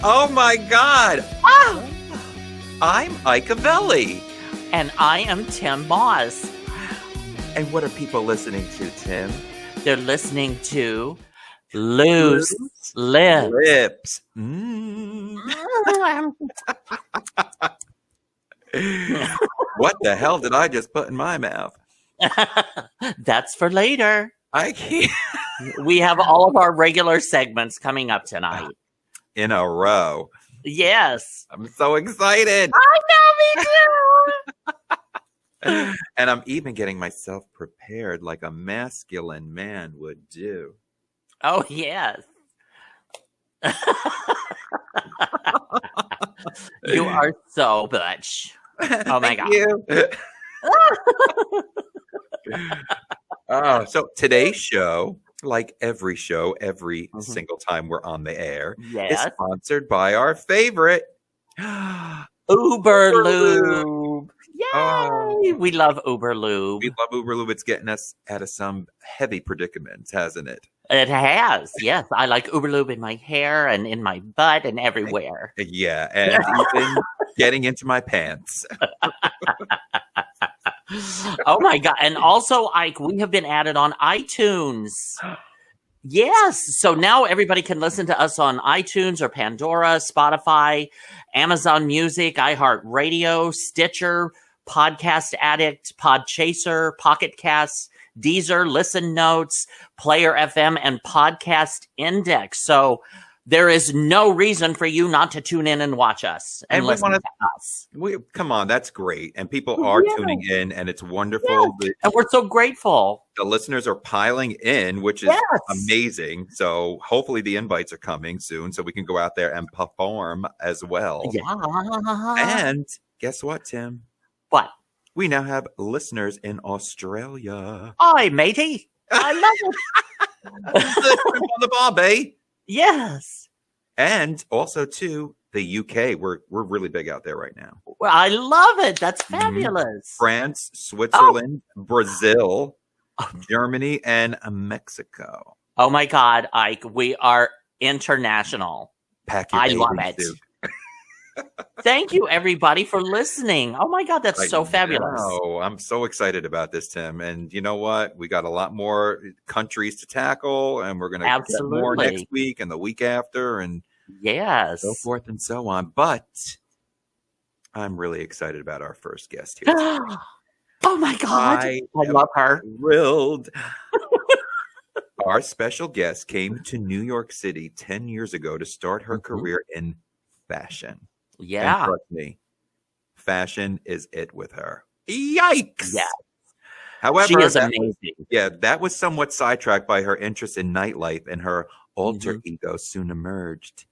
Oh my God! Ah! I'm Avelli. And I am Tim Moss. And what are people listening to, Tim? They're listening to Loose Lips. Lips. What the hell did I just put in my mouth? That's for later. I can't. We have all of our regular segments coming up tonight. In a row. Yes. I'm so excited. I know, me too. And I'm even getting myself prepared like a masculine man would do. Oh, yes. You are so butch. Oh, my God. You. So today's show, like every show, every single time we're on the air, is sponsored by our favorite Uber Lube. Yay! We love Uber Lube. We love Uber Lube. It's getting us out of some heavy predicaments, hasn't it? It has, yes. I like Uber Lube in my hair and in my butt and everywhere. Yeah, and even getting into my pants. Oh my God. And also, Ike, we have been added on iTunes. Yes. So now everybody can listen to us on iTunes or Pandora, Spotify, Amazon Music, iHeartRadio, Stitcher, Podcast Addict, Podchaser, Pocket Casts, Deezer, Listen Notes, Player FM, and Podcast Index. So there is no reason for you not to tune in and watch us and listen to us. Come on, that's great. And people are tuning in, and it's wonderful. Yes. And we're so grateful. The listeners are piling in, which is amazing. So hopefully the invites are coming soon so we can go out there and perform as well. Yeah. And guess what, Tim? What? We now have listeners in Australia. Hi, matey. I love it. On the Bombay. Yes. And also, too, the UK. We're really big out there right now. Well, I love it. That's fabulous. France, Switzerland, Brazil, Germany, and Mexico. Oh, my God, Ike. We are international. Pack your love it. Thank you, everybody, for listening. Oh, my God, that's so fabulous. Oh, I'm so excited about this, Tim. And you know what? We got a lot more countries to tackle, and we're going to get more next week and the week after, and so forth and so on. But I'm really excited about our first guest here. Oh, my God. I love her. Thrilled. Our special guest came to New York City 10 years ago to start her career in fashion. Yeah. And trust me, fashion is it with her. Yikes. Yeah. However, she is amazing. That was somewhat sidetracked by her interest in nightlife, and her alter ego soon emerged.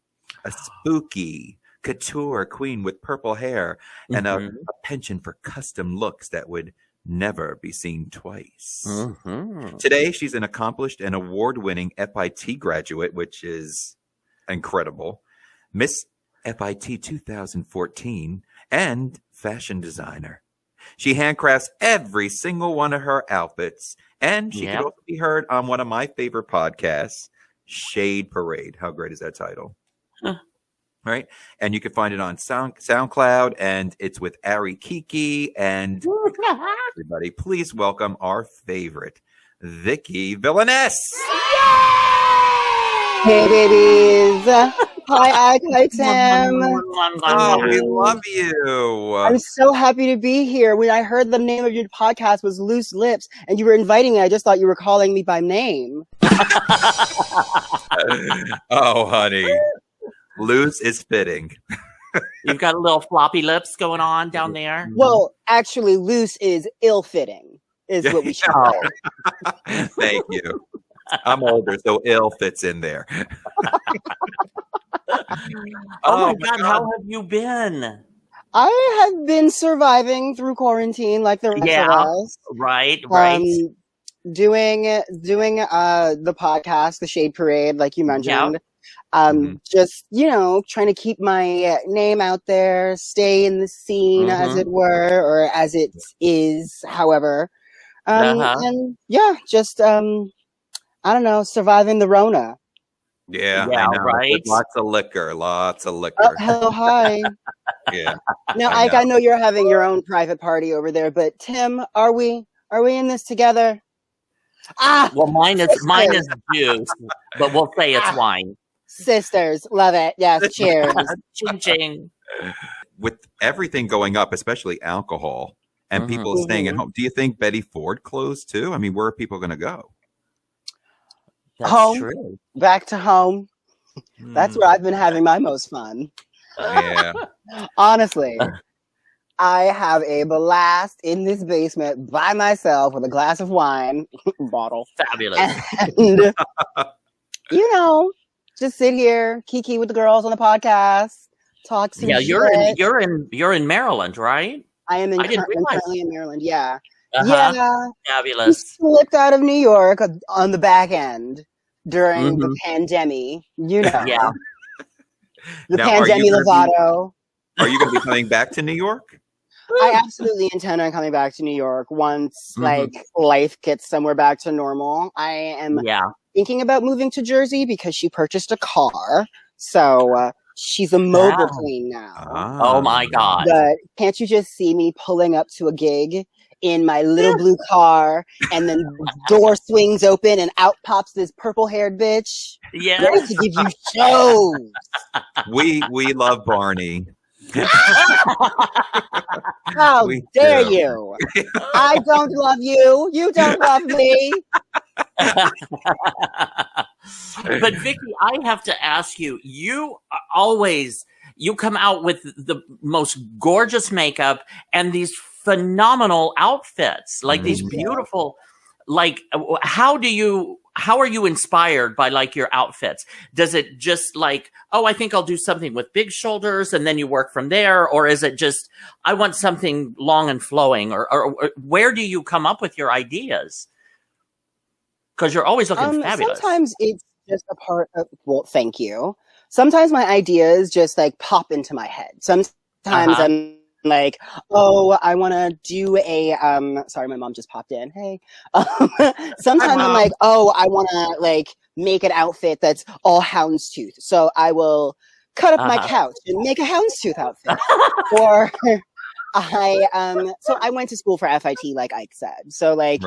A spooky couture queen with purple hair and a penchant for custom looks that would never be seen twice. Today, she's an accomplished and award-winning FIT graduate, which is incredible. Miss FIT 2014 and fashion designer. She handcrafts every single one of her outfits, and she can also be heard on one of my favorite podcasts, Shade Parade. How great is that title? Right? And you can find it on SoundCloud, and it's with Ari Kiki. And everybody, please welcome our favorite, Viki Villainess. Hey, babies. Hi, Ike. Hi, Tim. Oh, we love you. I'm so happy to be here. When I heard the name of your podcast was Loose Lips and you were inviting me, I just thought you were calling me by name. Oh, honey. Loose is fitting. You've got a little floppy lips going on down there. Well, actually, loose is ill-fitting, is what we should call it. Thank you. I'm older, so ill fits in there. Oh my God, how have you been? I have been surviving through quarantine like the rest of us. Right. Doing the podcast, the Shade Parade, like you mentioned. Just, trying to keep my name out there, stay in the scene, as it were, or as it is, however. And just, I don't know, surviving the Rona. Yeah, Yeah, I know. right? With lots of liquor. Oh, hello, hi. Yeah, Now, I Ike, I know. know you're having your own private party over there, but Tim, are we in this together? Ah, Well, mine sisters. is juice, but we'll say it's Ah, wine. sisters, love it. Yes, cheers. Ching ching. With everything going up, especially alcohol, and Mhm. people staying at home, do you think Betty Ford closed too? I mean, where are people going to go? That's Home. true. Back to home. That's where I've been having my most fun. Yeah. Honestly, I have a blast in this basement by myself with a glass of wine bottle. Fabulous. And, you know, just sit here, kiki with the girls on the podcast, talk some Yeah, shit. you're in Maryland, right? I am I didn't realize. currently in Maryland. Yeah. Uh-huh. Yeah. We Fabulous. slipped out of New York on the back end during the Mhm. pandemic. You know. Yeah. The Now, are you pandemic gonna Lovato. Are you going to be coming back to New York? I absolutely intend on coming back to New York once like life gets somewhere back to normal. I am thinking about moving to Jersey because she purchased a car. So she's a mobile queen now. Oh my God. But can't you just see me pulling up to a gig in my little blue car and then the door swings open and out pops this purple haired bitch? Yeah. Ready to give you shows. We love Barney. How We dare do. you? I don't love you. You don't love me. But Viki, I have to ask you, you come out with the most gorgeous makeup and these phenomenal outfits, like these beautiful, like, how are you inspired by like your outfits? Does it just like, oh, I think I'll do something with big shoulders and then you work from there? Or is it just, I want something long and flowing, or where do you come up with your ideas? Because you're always looking fabulous. Sometimes it's just a part of, well, thank you. Sometimes my ideas just like pop into my head. Sometimes I'm like, oh, I want to do a, sorry, my mom just popped in. Hey. Sometimes I'm like, oh, I want to like make an outfit that's all houndstooth. So I will cut up my couch and make a houndstooth outfit. Or so I went to school for FIT, like Ike said. So like,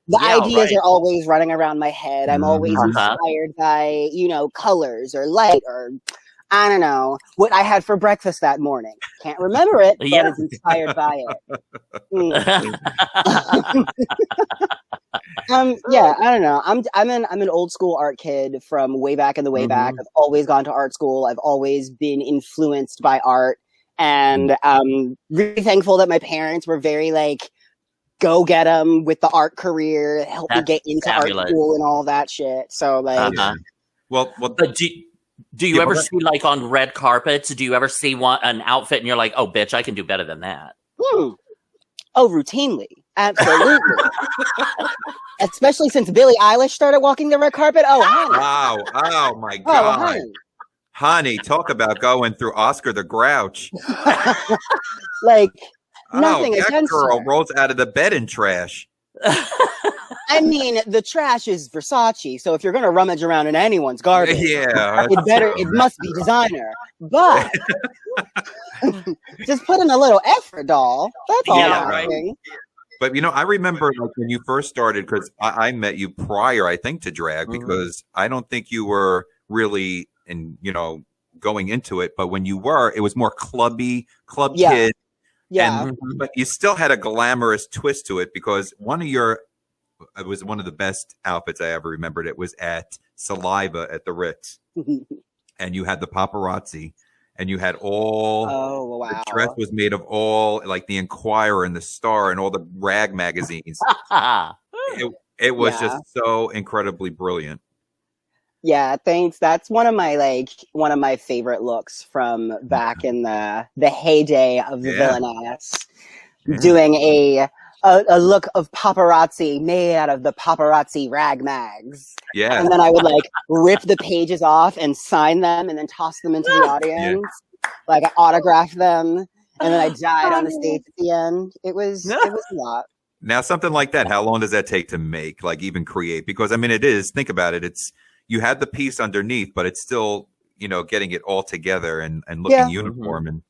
the ideas are always running around my head. I'm always inspired by, colors or light or, I don't know, what I had for breakfast that morning. Can't remember it, but it's inspired by it. I don't know. I'm an old school art kid from way back in the way back. I've always gone to art school. I've always been influenced by art. And really thankful that my parents were very like, go get them with the art career, help me get into art school and all that shit. So like, well, but do you ever see like on red carpets? Do you ever see an outfit and you're like, oh, bitch, I can do better than that? Oh, routinely, absolutely. Especially since Billie Eilish started walking the red carpet. Oh, honey. Wow! Oh my God, honey, talk about going through Oscar the Grouch. Like. Nothing that against girl her. rolls out of the bed in trash. I mean, the trash is Versace, so if you're gonna rummage around in anyone's garbage, it must be designer. But just put in a little effort, doll. That's all I'm asking. But I remember like when you first started, because I met you prior, I think, to drag, because I don't think you were really going into it. But when you were, it was more club kid. Yeah, but you still had a glamorous twist to it, because it was one of the best outfits I ever remembered. It was at Saliva at the Ritz, and you had the paparazzi, and you had all. Oh wow! The dress was made of all like the Enquirer and the Star and all the rag magazines. It was just so incredibly brilliant. Yeah, thanks. That's one of my favorite looks from back in the heyday of the Villainess. Doing a look of paparazzi made out of the paparazzi rag mags. Yeah. And then I would like rip the pages off and sign them and then toss them into the audience. Like I autographed them and then I died on the stage at the end. It was a lot. Now something like that, how long does that take to make, like even create? Because I mean think about it, it's you had the piece underneath, but it's still, getting it all together and looking uniform. And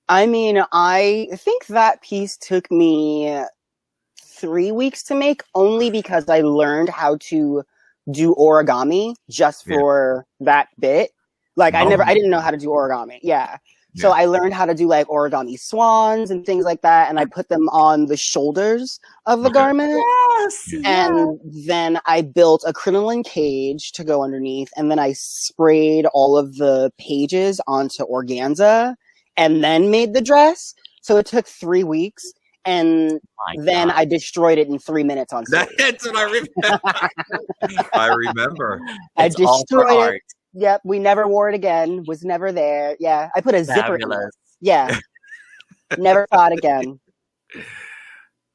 I mean, I think that piece took me 3 weeks to make, only because I learned how to do origami just for that bit. Like I didn't know how to do origami. Yeah. So I learned how to do like origami swans and things like that. And I put them on the shoulders of the garment. Yes. And then I built a crinoline cage to go underneath. And then I sprayed all of the pages onto organza and then made the dress. So it took 3 weeks. And then I destroyed it in 3 minutes on stage. That's what I remember. I remember. I destroyed it. Yep, we never wore it again. Was never there. Yeah, I put a zipper in it. Yeah, never thought again.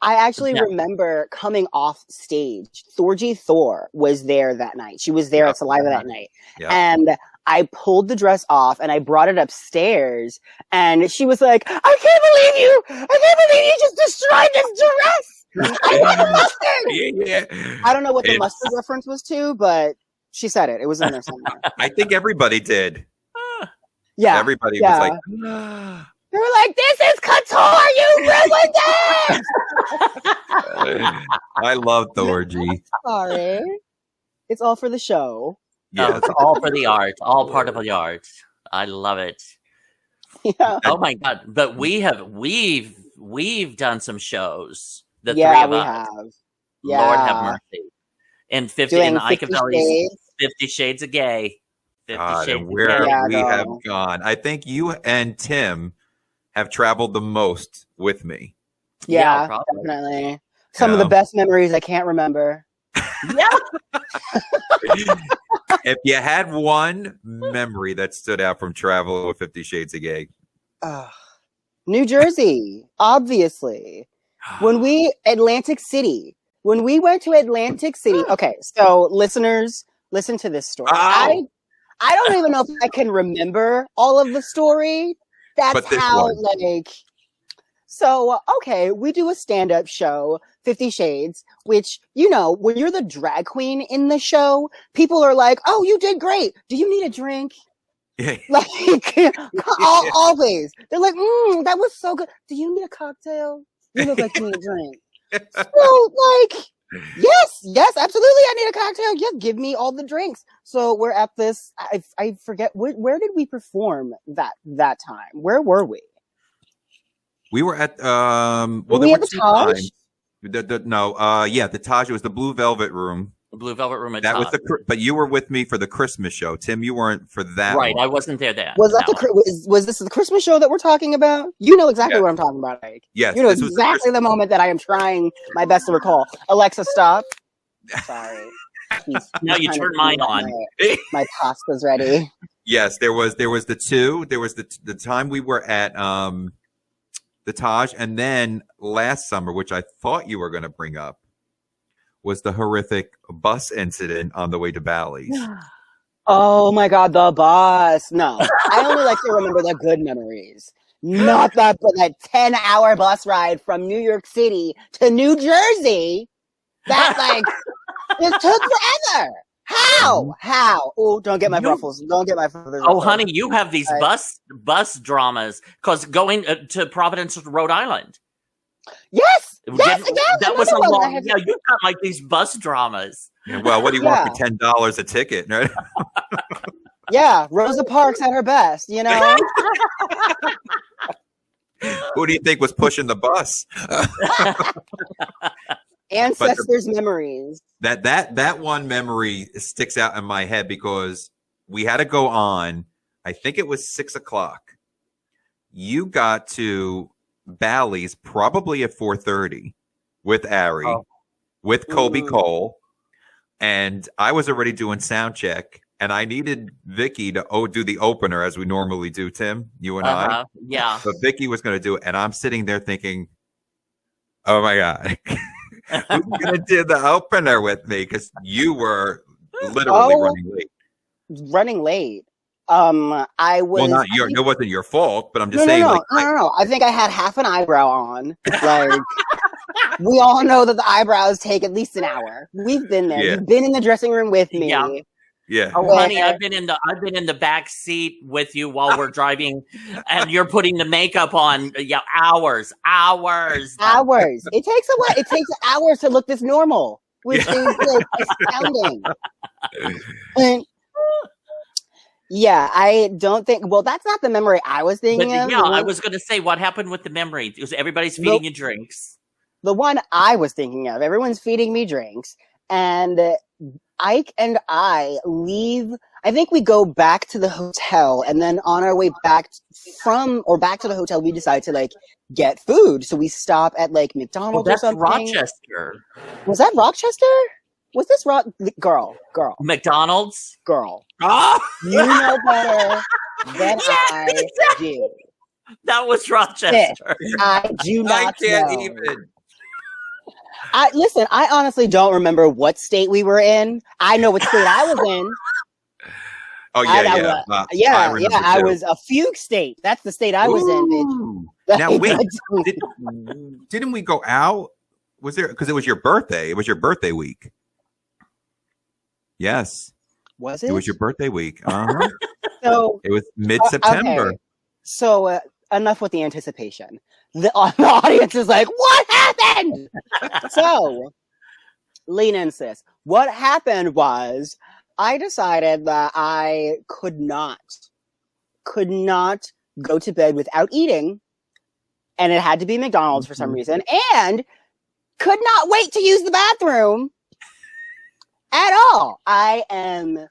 I actually remember coming off stage. Thorgy Thor was there that night. She was there at Saliva that night. Yep. And I pulled the dress off and I brought it upstairs. And she was like, I can't believe you! I can't believe you just destroyed this dress! I want the mustard! Yeah. I don't know what the mustard reference was to, but she said it. It was in there somewhere. I think everybody did. Yeah. Everybody was like, they were like, this is couture! You ruined it! I love Thorgy. Sorry. It's all for the show. Yeah, it's all for the art. All part of the art. I love it. Yeah. Oh my God. But we've done some shows. The three of us. Have. Yeah. Lord have mercy. And 50 Doing in 50 Avelli's 50 Shades of Gay. 50 Shades of where Gay. we have gone. I think you and Tim have traveled the most with me. Yeah, definitely. Some of the best memories I can't remember. Yeah. If you had one memory that stood out from travel with 50 Shades of Gay. New Jersey, obviously. When we went to Atlantic City. Okay, so listeners, listen to this story. I don't even know if I can remember all of the story. That's how, So, okay, we do a stand-up show, 50 Shades, which, when you're the drag queen in the show, people are like, oh, you did great. Do you need a drink? Always. They're like, that was so good. Do you need a cocktail? You look like you need a drink. So, yes, absolutely. I need a cocktail. Yes, give me all the drinks. So we're at this. I forget where did we perform that time? Where were we? We were at were we at the Taj? The Taj. It was the Blue Velvet Room. The Blue Velvet Room at that Taj. But you were with me for the Christmas show. Tim, you weren't for that. Right, one. I wasn't there then. Was that was this the Christmas show that we're talking about? You know exactly what I'm talking about, Ike. Yes, you know exactly the moment that I am trying my best to recall. Alexa, stop. Sorry. Now you turn mine on. My pasta's ready. Yes, there was the two. There was the time we were at the Taj, and then last summer, which I thought you were going to bring up, was the horrific bus incident on the way to Bally's. Oh my God, the bus! No, I only like to remember the good memories, not that 10-hour bus ride from New York City to New Jersey. That it took forever. How? Oh, don't get my ruffles. Don't get my feathers. Oh, honey, you have these bus dramas because going to Providence, Rhode Island. Yes. Yes. That was a long. Yeah, you got like these bus dramas. Yeah, well, what do you want for $10 a ticket? Right? Yeah, Rosa Parks at her best. You know. Who do you think was pushing the bus? Ancestors' memories. That one memory sticks out in my head because we had to go on. I think it was 6:00. You got to Bally's probably at 4:30 with Ari, with Kobe Cole, and I was already doing sound check, and I needed Viki to do the opener as we normally do. Tim, you and I, yeah. But Viki was going to do it, and I'm sitting there thinking, "Oh my God." Who's gonna do the opener with me? Because you were literally running late. I was. Well, it wasn't your fault, but I'm just saying. No. I think I had half an eyebrow on. Like we all know that the eyebrows take at least an hour. We've been there. Yeah. You've been in the dressing room with me. Yeah. Oh, honey, I've been in the back seat with you while we're driving, and you're putting the makeup on. Yeah, hours. It takes a what? It takes hours to look this normal, which is like astounding. And, yeah, I don't think. Well, that's not the memory I was thinking of. Yeah, I was going to say, what happened with the memory? Because everybody's feeding you drinks. The one I was thinking of, everyone's feeding me drinks, and Ike and I leave. I think we go back to the hotel, and then on our way back back to the hotel, we decide to like get food. So we stop at like McDonald's or something. Rochester. Was that Rochester? Was this girl? McDonald's? Girl. Oh! You know better than I do. That was Rochester. I do not I can't know. even. Listen, I honestly don't remember what state we were in. I know what state I was in. Oh, yeah. I was a fugue state. That's the state I was in. Now, wait. Didn't we go out? Was there, because it was your birthday. It was your birthday week. Yes. Was it? It was your birthday week. Uh-huh. So it was mid-September. Okay. So enough with the anticipation. The audience is like, what happened? So, lean in, sis. What happened was I decided that I could not go to bed without eating, and it had to be McDonald's for some reason, and could not wait to use the bathroom at all. I am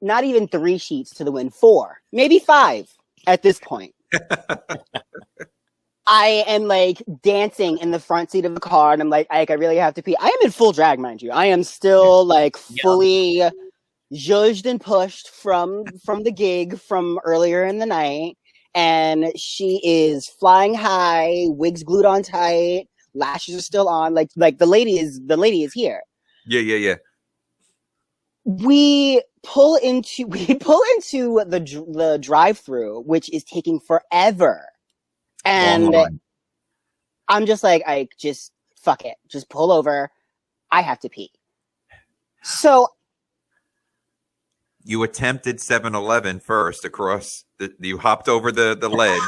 not even 3 sheets to the wind, 4, maybe 5 at this point. I am like dancing in the front seat of the car, and I'm like, I really have to pee. I am in full drag, mind you. I am still like fully zhuzhed and pushed from the gig from earlier in the night, and she is flying high, wigs glued on tight, lashes are still on. Like the lady is here. Yeah. We pull into the drive-through, which is taking forever. And I'm just like, just fuck it. Just pull over. I have to pee. So you attempted 7-Eleven first across you hopped over the ledge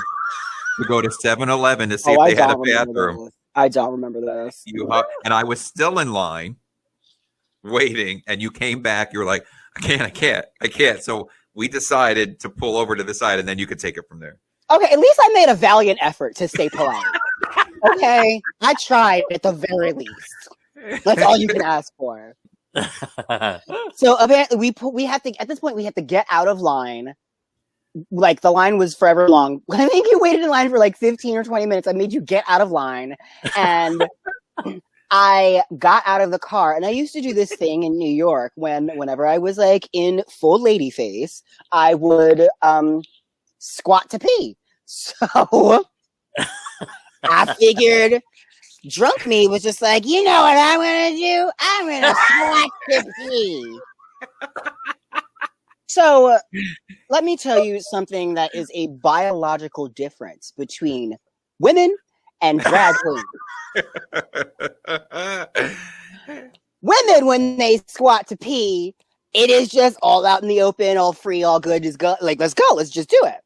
to go to 7-Eleven to see if they had a bathroom. I don't remember this. And I was still in line waiting, and you came back. You were like, I can't. So we decided to pull over to the side, and then you could take it from there. Okay, at least I made a valiant effort to stay polite. Okay, I tried at the very least. That's all you can ask for. So apparently we have to, at this point, we have to get out of line. Like, the line was forever long. I think you waited in line for like 15 or 20 minutes. I made you get out of line, and I got out of the car. And I used to do this thing in New York whenever I was like in full lady face, I would squat to pee. So I figured drunk me was just like, you know what I'm going to do? I'm going to squat to pee. So let me tell you something that is a biological difference between women and drag queens. Women, when they squat to pee, it is just all out in the open, all free, all good. Just go, like, let's go. Let's just do it.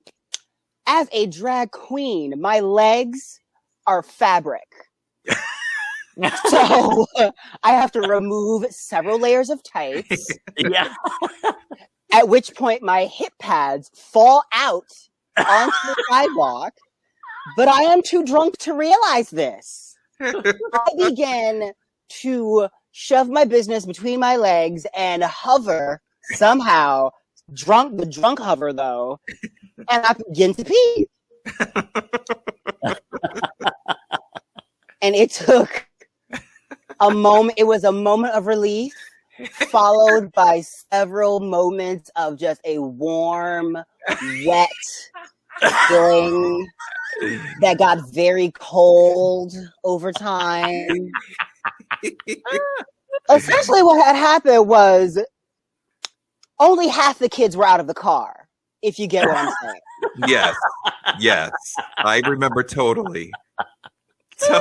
As a drag queen, my legs are fabric. So I have to remove several layers of tights. Yeah. At which point my hip pads fall out onto the sidewalk. But I am too drunk to realize this. I begin to shove my business between my legs and hover somehow. The drunk hover though, and I begin to pee. And it took a moment. It was a moment of relief, followed by several moments of just a warm, wet feeling that got very cold over time. Essentially, what had happened was only half the kids were out of the car, if you get what I'm saying. Yes. I remember totally.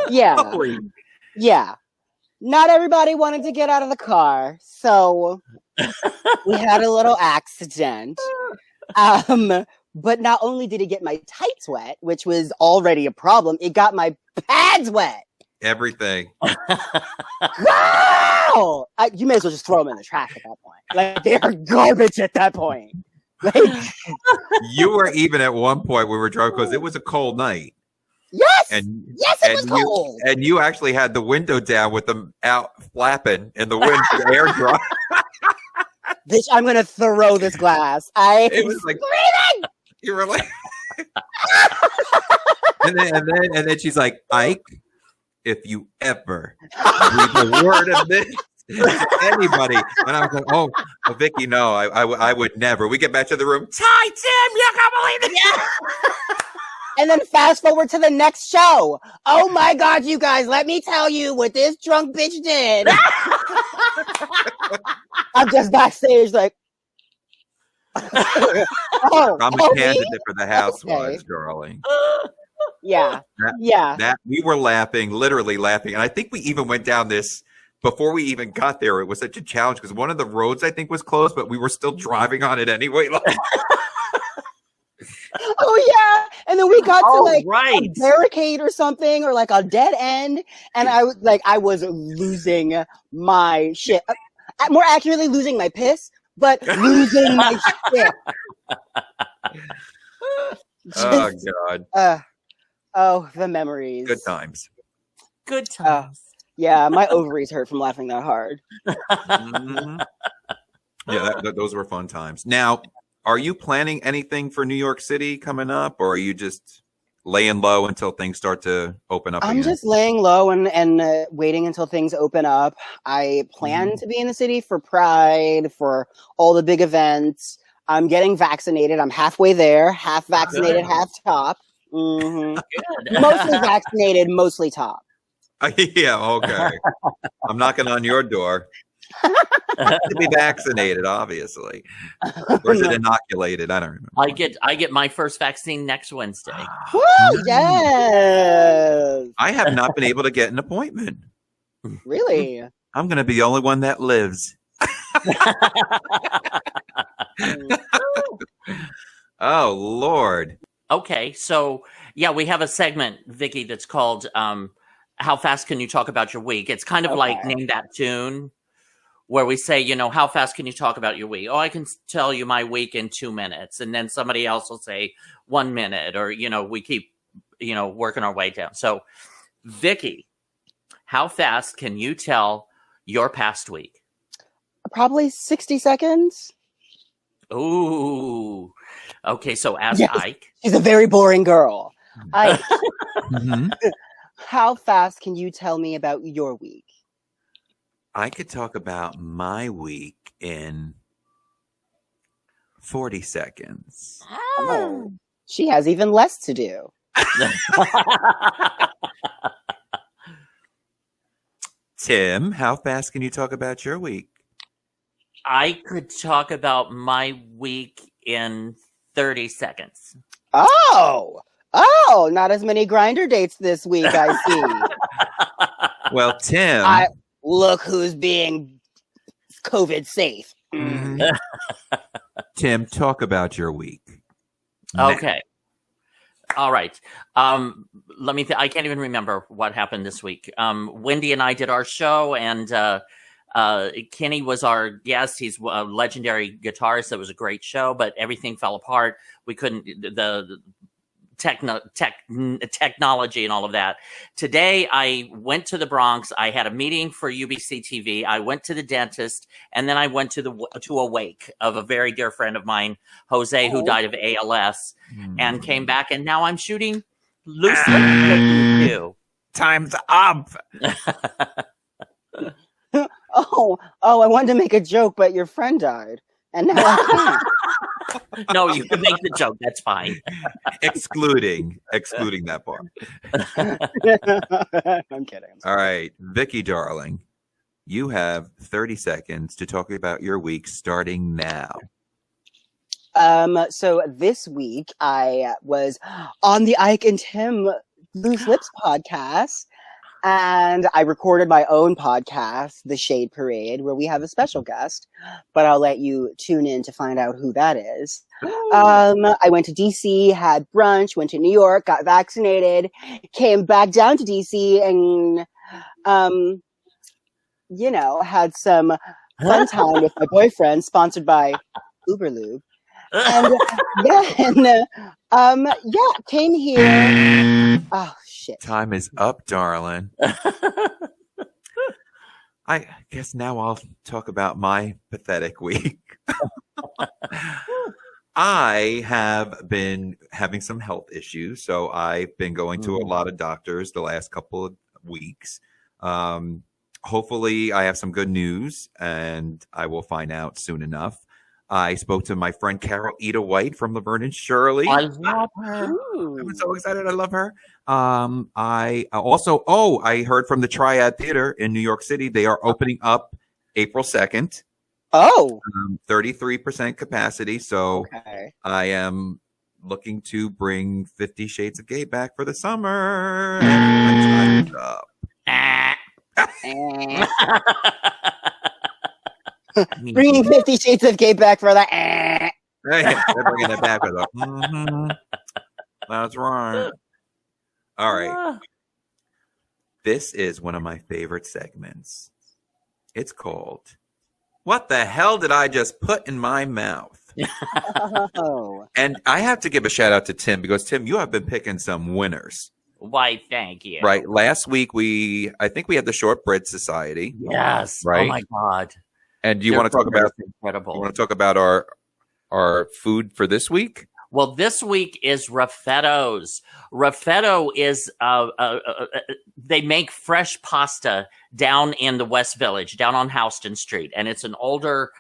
Yeah. Not everybody wanted to get out of the car, so We had a little accident. But not only did it get my tights wet, which was already a problem, it got my pads wet. Everything. Wow! You may as well just throw them in the trash at that point. Like, they are garbage at that point. Like, you were even at one point we were drunk because it was a cold night. Yes! And it was cold. And you actually had the window down with them out flapping in the wind for the air dry. Bitch, I'm going to throw this glass. It was like, screaming! You were like... and then she's like, Ike, if you ever breathe a word of this to anybody, and I was like, oh Viki, no, I would never. We get back to the room. Ty, Tim, you can't believe it. Yeah. And then fast forward to the next show. Oh my God, you guys, let me tell you what this drunk bitch did. I'm just backstage like, I'm a candidate for the Housewives, darling. Yeah. That we were laughing, literally laughing. And I think we even went down this before we even got there. It was such a challenge because one of the roads I think was closed, but we were still driving on it anyway. Oh yeah. And then we got to like right. a barricade or something, or like a dead end. And I was losing my shit. More accurately, losing my piss, but losing my shit. Oh God. The memories. Good times. Good times. Yeah, my ovaries hurt from laughing that hard. Mm-hmm. Yeah, those were fun times. Now, are you planning anything for New York City coming up, or are you just laying low until things start to open up? I'm just laying low and waiting until things open up. I plan to be in the city for Pride, for all the big events. I'm getting vaccinated. I'm halfway there, half vaccinated, half top. Mm-hmm. Mostly vaccinated, mostly top. Yeah, okay. I'm knocking on your door. To be vaccinated, obviously. Or is it inoculated? I don't remember. I get my first vaccine next Wednesday. Woo, yes. I have not been able to get an appointment. Really? I'm going to be the only one that lives. Oh, Lord. Okay, so yeah, we have a segment, Viki, that's called How Fast Can You Talk About Your Week? It's kind of like Name That Tune, where we say, how fast can you talk about your week? Oh, I can tell you my week in 2 minutes. And then somebody else will say 1 minute, or, we keep, working our way down. So, Viki, how fast can you tell your past week? Probably 60 seconds. Ooh. Okay, so ask Ike. She's a very boring girl. Ike, Mm-hmm. how fast can you tell me about your week? I could talk about my week in 40 seconds. Oh, she has even less to do. Tim, how fast can you talk about your week? I could talk about my week in 30 seconds. Oh, not as many grinder dates this week, I see. Well, Tim. Look who's being COVID safe. Mm-hmm. Tim, talk about your week. Okay. All right. Let me I can't even remember what happened this week. Wendy and I did our show, and Kenny was our guest. He's a legendary guitarist. It was a great show, but everything fell apart. We couldn't, the technology and all of that. Today, I went to the Bronx. I had a meeting for UBC TV. I went to the dentist, and then I went to a wake of a very dear friend of mine, Jose, who died of ALS, and came back. And now I'm shooting loose lips too. Time's up. Oh, I wanted to make a joke, but your friend died, and now I can't. No, you can make the joke. That's fine. Excluding that part. I'm kidding. All right, Viki, darling, you have 30 seconds to talk about your week starting now. So this week I was on the Ike and Tim Loose Lips podcast, And I recorded my own podcast, The Shade Parade, where we have a special guest, but I'll let you tune in to find out who that is. I went to DC, had brunch, went to New York, got vaccinated, came back down to DC, and, had some fun time with my boyfriend, sponsored by Uberlube. And then, came here. Oh, shit. Time is up, darling. I guess now I'll talk about my pathetic week. I have been having some health issues, so I've been going to a lot of doctors the last couple of weeks. Hopefully I have some good news, and I will find out soon enough. I spoke to my friend Carol Ida White from Laverne and Shirley. I love her. I'm so excited. I love her. I also, I heard from the Triad Theater in New York City. They are opening up April 2nd. 33% capacity. So I am looking to bring 50 Shades of Gay back for the summer. And my time is up. Bringing 50 Shades of Gay back for that. They're bringing it back with a. That's right. All right. This is one of my favorite segments. It's called "What the hell did I just put in my mouth?" And I have to give a shout out to Tim, because Tim, you have been picking some winners. Why, thank you. Right. Last week I think we had the Shortbread Society. Yes. Right. Oh my God. And you want to talk about incredible? You want to talk about our food for this week? Well, this week is Raffetto's. Raffetto is they make fresh pasta down in the West Village, down on Houston Street, and it's an older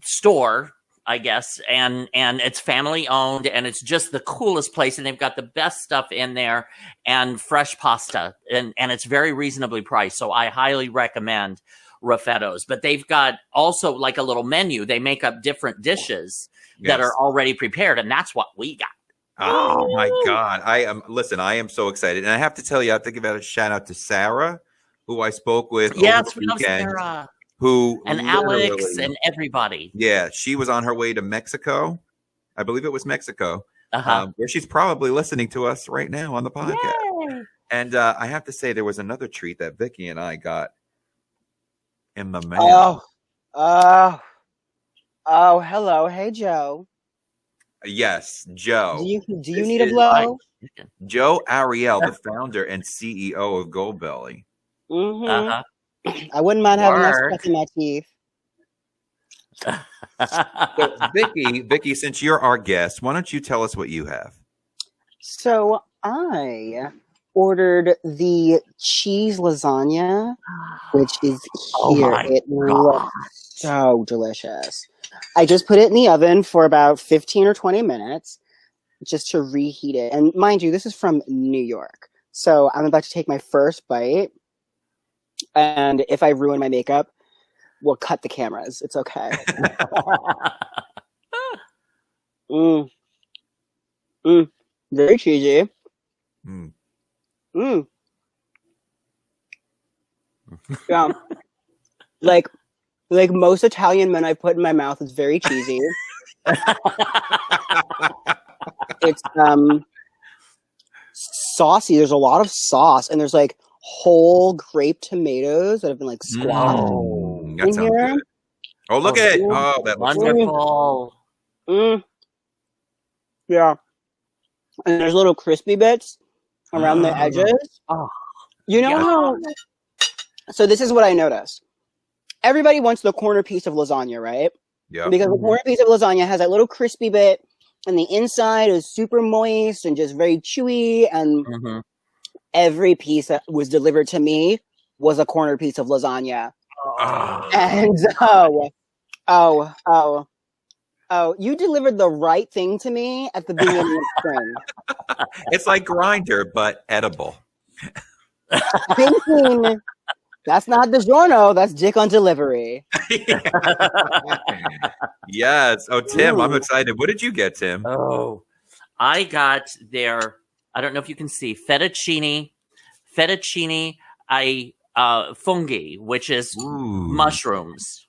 store, I guess, and it's family owned, and it's just the coolest place, and they've got the best stuff in there and fresh pasta, and it's very reasonably priced. So I highly recommend Raffetto's. But they've got also like a little menu. They make up different dishes that are already prepared, and that's what we got. Oh my God. I am so excited. And I have to tell you, I have to give out a shout out to Sarah, who I spoke with over the weekend. Sarah. And Alex and everybody. Yeah, she was on her way to Mexico. I believe it was Mexico, where she's probably listening to us right now on the podcast. Yay. And I have to say, there was another treat that Viki and I got in the mail. Oh, hello. Hey, Joe. Yes, Joe. Do you need a blow? Joe Ariel, the founder and CEO of Goldbelly. Mm-hmm. I wouldn't mind having that stuff in my teeth. So, Viki, since you're our guest, why don't you tell us what you have? So I ordered the cheese lasagna, which is here. It looks so delicious. I just put it in the oven for about 15 or 20 minutes just to reheat it. And mind you, this is from New York. So I'm about to take my first bite. And if I ruin my makeup, we'll cut the cameras. It's okay. Very cheesy. Yeah. Like most Italian men I've put in my mouth, it's very cheesy. It's saucy. There's a lot of sauce, and there's like whole grape tomatoes that have been like squashed that sounds good. Oh, look at it. Oh, that looks wonderful. Yeah. And there's little crispy bits around the edges. You know how... So this is what I noticed. Everybody wants the corner piece of lasagna, right? Yeah. Because the corner piece of lasagna has that little crispy bit, and the inside is super moist and just very chewy, and every piece that was delivered to me was a corner piece of lasagna. And you delivered the right thing to me at the beginning of spring. It's like Grinder, but edible. Thinking, that's not DiGiorno, that's dick on delivery. Yes. Oh, Tim, I'm excited. What did you get, Tim? Oh, I got their I don't know if you can see fettuccine, fungi, which is mushrooms.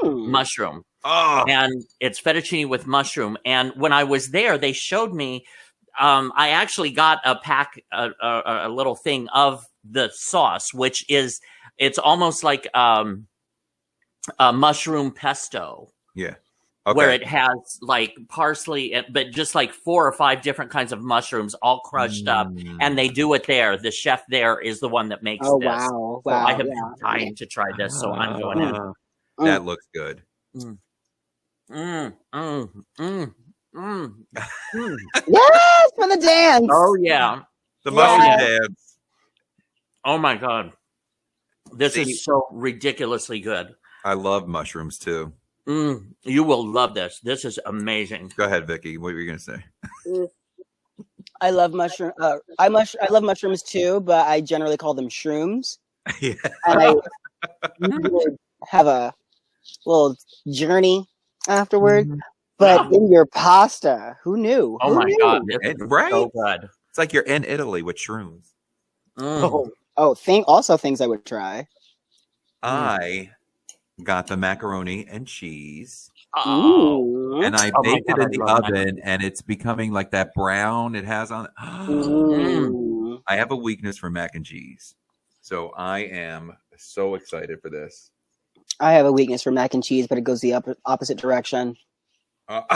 Mushroom. Oh. And it's fettuccine with mushroom. And when I was there, they showed me, I actually got a pack, a little thing of the sauce, which is, it's almost like a mushroom pesto. Yeah. Okay. Where it has like parsley, but just like 4 or 5 different kinds of mushrooms all crushed up. And they do it there. The chef there is the one that makes this. Wow. So I have been dying to try this, so I'm going in. That looks good. Yes, for the dance. Oh, yeah. The mushroom dance. Oh, my God. This is so ridiculously good. I love mushrooms, too. You will love this. This is amazing. Go ahead, Viki. What were you going to say? I love mushroom. I love mushrooms too, but I generally call them shrooms. Yeah. And I would have a little journey afterward. But in your pasta, who knew? Oh my God! This is Right? so good. It's like you're in Italy with shrooms. Also things I would try. I got the macaroni and cheese. Oh. And I baked it in the oven, and it's becoming like that brown it has on it. I have a weakness for mac and cheese. So I am so excited for this. I have a weakness for mac and cheese, but it goes the opposite direction. What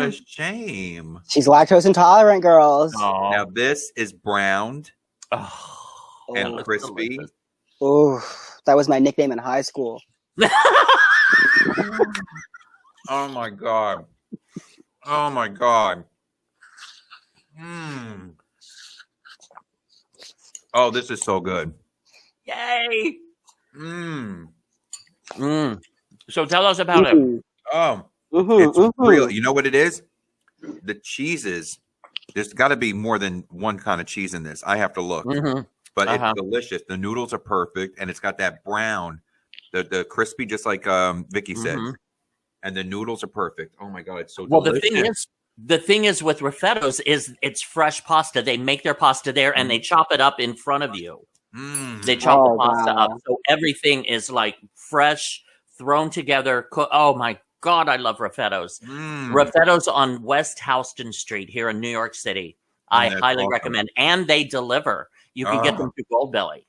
a shame. She's lactose intolerant, girls. Oh. Now this is browned and crispy. Oh, that was my nickname in high school. Oh my God. Oh my God. Oh, this is so good. Yay! So tell us about it. Oh, it's real. You know what it is? The cheeses. There's got to be more than one kind of cheese in this. I have to look. But it's delicious. The noodles are perfect, and it's got that brown, the crispy, just like Viki said. And the noodles are perfect. Oh my God, it's so delicious. Well, the thing is with Raffetto's is it's fresh pasta. They make their pasta there, and they chop it up in front of you. They chop the pasta up, so everything is like fresh, thrown together. Oh my God, I love Raffetto's. Raffetto's on West Houston Street here in New York City. I highly recommend, and they deliver. You can get them through Goldbelly.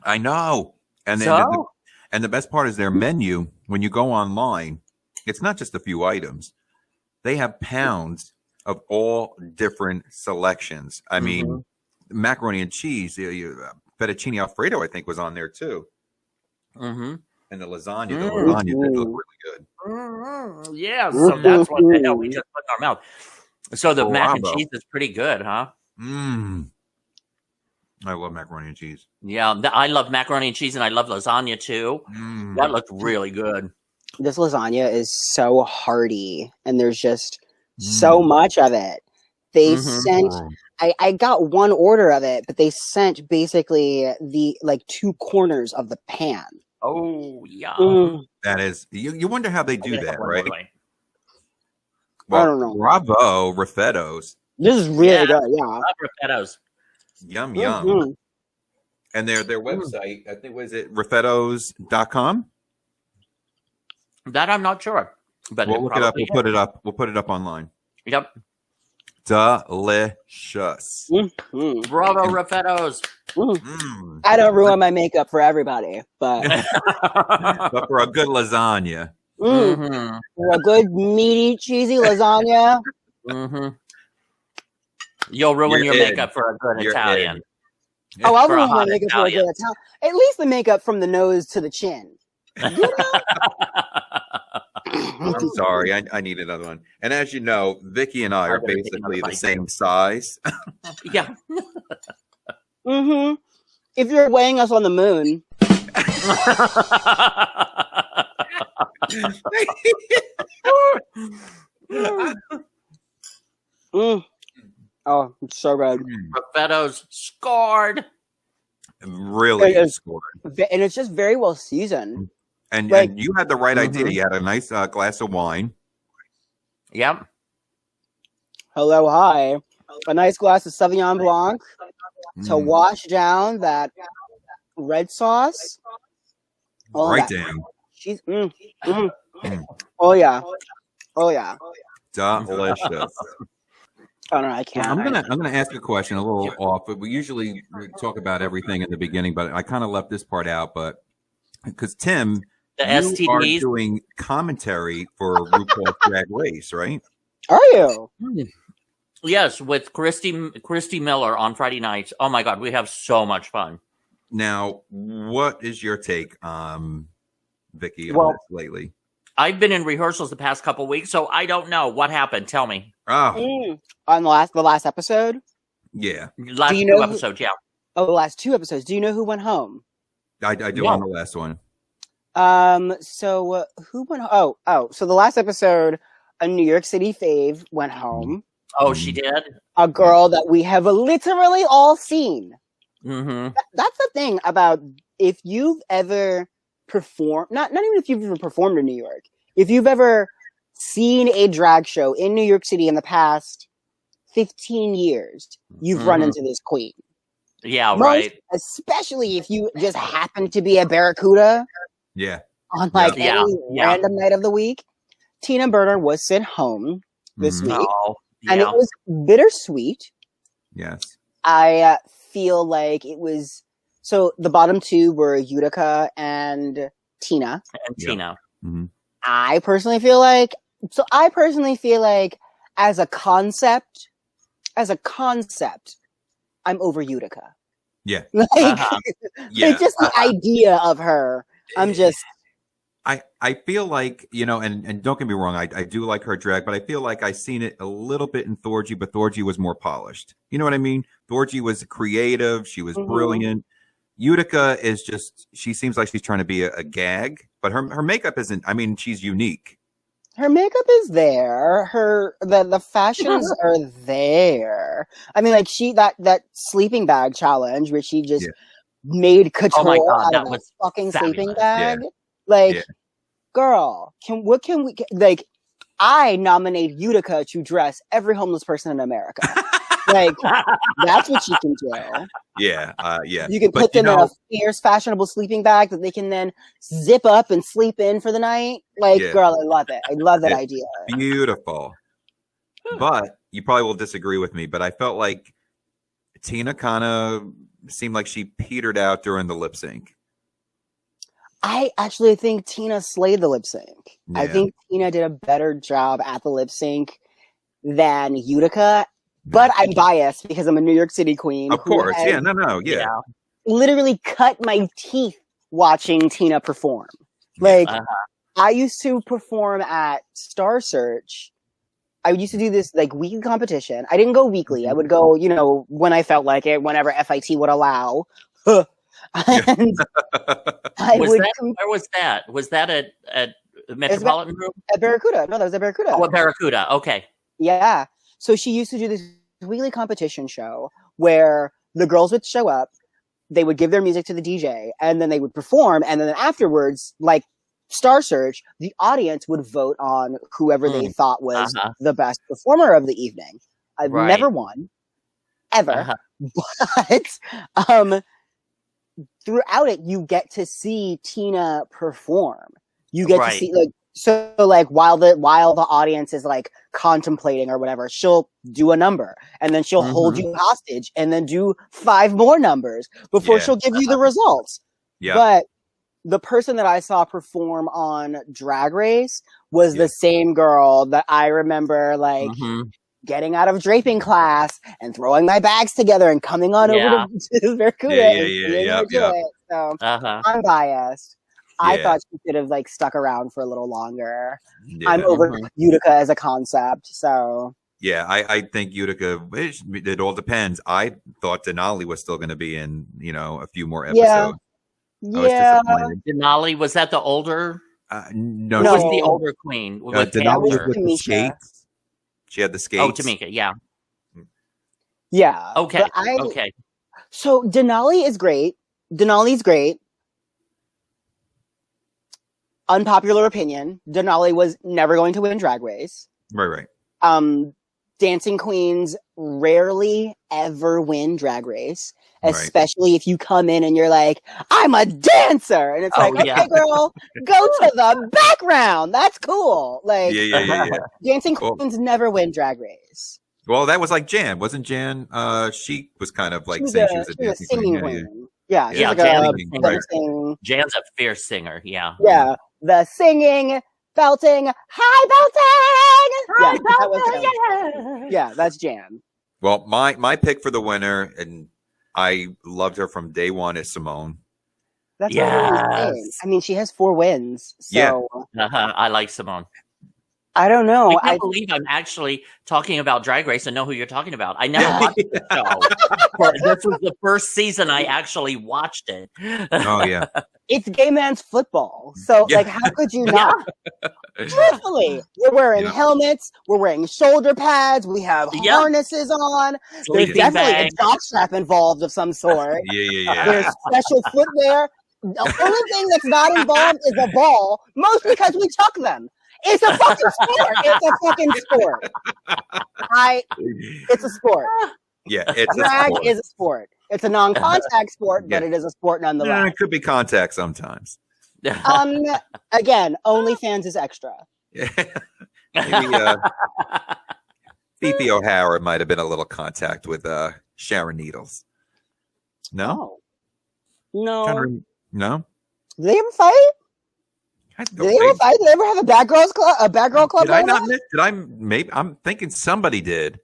I know. And the best part is their menu. When you go online, it's not just a few items. They have pounds of all different selections. I mean, macaroni and cheese, fettuccine Alfredo, I think, was on there too. And the lasagna did look really good. Yeah, so that's what the hell we just put in our mouth. So the mac and cheese is pretty good, huh? I love macaroni and cheese. Yeah, I love macaroni and cheese, and I love lasagna too. That looked really good. This lasagna is so hearty, and there's just so much of it. They sent. I got one order of it, but they sent basically the 2 corners of the pan. Oh yeah, that is. You wonder how they do that, right? Well, I don't know. Bravo, Raffetto's. This is really good. Yeah, love Raffetto's. Yum yum. And their website, I think, was it raffettos.com? That I'm not sure, but we'll look it up. We'll put it up. We'll put it up online. Yep. Delicious. Bravo, Raffetto's. I don't ruin my makeup for everybody, but but for a good lasagna. For a good meaty, cheesy lasagna. You'll ruin your makeup for a good Italian. Oh, I'll ruin my makeup for a good Italian. At least the makeup from the nose to the chin. You know? I'm sorry. I need another one. And as you know, Viki and I are basically the same size. Yeah. If you're weighing us on the moon. Oh, it's so good. Raffetto's scored. Really scored. And it's just very well seasoned. And you had the right idea. You had a nice glass of wine. Yep. Hello, hi. a nice glass of Sauvignon Blanc to wash down that red sauce. All right that. down. She's Oh yeah. Delicious. Oh no, I can't. I'm gonna ask a question a little off, but we usually talk about everything in the beginning, but I kind of left this part out, but because Tim, The you are STDs. doing commentary for RuPaul's Drag Race, right? Are you? Yes, with Christy Miller on Friday nights. Oh my God, we have so much fun. Now, what is your take, Viki, on Well- this lately? I've been in rehearsals the past couple weeks, so I don't know what happened. Tell me. Oh, On the last episode? yeah, Last Do you two know episodes, yeah. Oh, the last 2 episodes. Do you know who went home? I do No. on the last one. So who went? So the last episode, a New York City fave went home. Oh, she did? A girl that we have literally all seen. Mm-hmm. That's the thing about if you've ever performed, not even if you've ever performed in New York, if you've ever seen a drag show in New York City in the past 15 years, you've run into this queen. Yeah, right. Especially if you just happen to be a Barracuda Yeah, on like Yeah. any Yeah. random night of the week. Tina Burner was sent home this Mhm. week, Oh, and yeah. it was bittersweet. yes, I feel like it was so the bottom 2 were Utica and Tina. And Yeah. Tina. Mhm. I personally feel like as a concept, I'm over Utica. yeah, Like, Uh-huh. yeah. like just the idea of her. I'm just I feel like, and don't get me wrong, I do like her drag, but I feel like I seen it a little bit in Thorgy, but Thorgy was more polished. You know what I mean? Thorgy was creative. She was brilliant. Utica is just, she seems like she's trying to be a gag, but her makeup isn't, I mean, she's unique. her makeup is there. The fashions are there. I mean, like that sleeping bag challenge where she just made couture Oh my God, out that of that was fucking sleeping fabulous. bag. Like, Yeah. girl, like? I nominate Utica to dress every homeless person in America. Like, that's what she can do. Yeah, You can But, put them in a fierce, fashionable sleeping bag that they can then zip up and sleep in for the night. Like, Yeah. girl, I love it. I love that idea. beautiful. But you probably will disagree with me, but I felt like Tina kind of seemed like she petered out during the lip sync. I actually think Tina slayed the lip sync. I Yeah. think Tina did a better job at the lip sync than Utica. But I'm biased because I'm a New York City queen. Of who course. has Yeah, no, yeah. literally cut my teeth watching Tina perform. Like, I used to perform at Star Search. I used to do this like weekly competition. I didn't go weekly. I would go, when I felt like it, whenever FIT would allow. And I would Where was that? Was that at Metropolitan Group? at Barracuda. No, that was at Barracuda. Oh, at Barracuda. Okay. Yeah. So she used to do this weekly competition show where the girls would show up, they would give their music to the DJ, and then they would perform, and then afterwards, like Star Search, the audience would vote on whoever they thought was the best performer of the evening. I've never won, ever, but throughout it, you get to see Tina perform. You get to see while the audience is like contemplating or whatever, she'll do a number and then she'll hold you hostage and then do 5 more numbers before she'll give you the results. Yeah. But the person that I saw perform on Drag Race was the same girl that I remember getting out of draping class and throwing my bags together and coming on over to Barracuda. So I'm biased. I thought she could have stuck around for a little longer. Yeah. I'm over Utica as a concept, so yeah, I think Utica. It all depends. I thought Denali was still going to be in, a few more episodes. Yeah. Denali, was that the older? No, who was the older queen? Denali was with the skates. She had the skates. Oh, Tamika, yeah. Yeah. Okay. Okay. So Denali's great. Unpopular opinion, Denali was never going to win Drag Race. Right. dancing queens rarely ever win Drag Race, especially if you come in and you're like, I'm a dancer. And it's okay, girl, go to the background. That's cool. Like, dancing queens never win Drag Race. Well, that was like Jan. Wasn't Jan? She was kind of like saying she was a dancing singing queen. Yeah, she's like Jan's a fierce singer. Yeah. Yeah. The singing, belting, high belting. Yeah, that's Jan. Well, my pick for the winner, and I loved her from day one, is Simone. That's I mean, she has 4 wins. So I like Simone. I don't know. I can't believe I'm actually talking about Drag Race and know who you're talking about. I never watched the show. This was the first season I actually watched it. Oh, yeah. It's gay man's football. So, like, how could you not? Truthfully, we're wearing helmets. We're wearing shoulder pads. We have harnesses on. There's definitely a jockstrap involved of some sort. There's special footwear. The only thing that's not involved is a ball, most because we took them. It's a fucking sport. It's a fucking sport. It's a sport. Yeah, it's Drag is a sport. It's a non-contact sport, but it is a sport nonetheless. Yeah, it could be contact sometimes. Again, OnlyFans is extra. Maybe Fifi O'Hara might have been a little contact with Sharon Needles. No? No. No? Did they ever fight? Did they ever fight? Did they ever have a bad girls club? A bad girl club? Did I not miss? Did I? Maybe I'm thinking somebody did.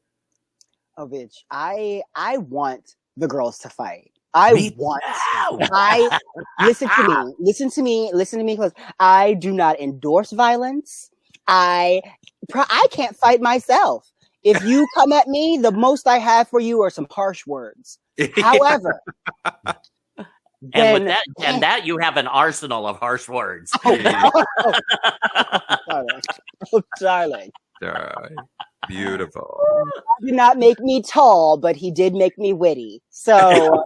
Oh, bitch! I want the girls to fight. Listen to me close. I do not endorse violence. I can't fight myself. If you come at me, the most I have for you are some harsh words. However. And with that, you have an arsenal of harsh words. Darling. Beautiful. He did not make me tall, but he did make me witty. So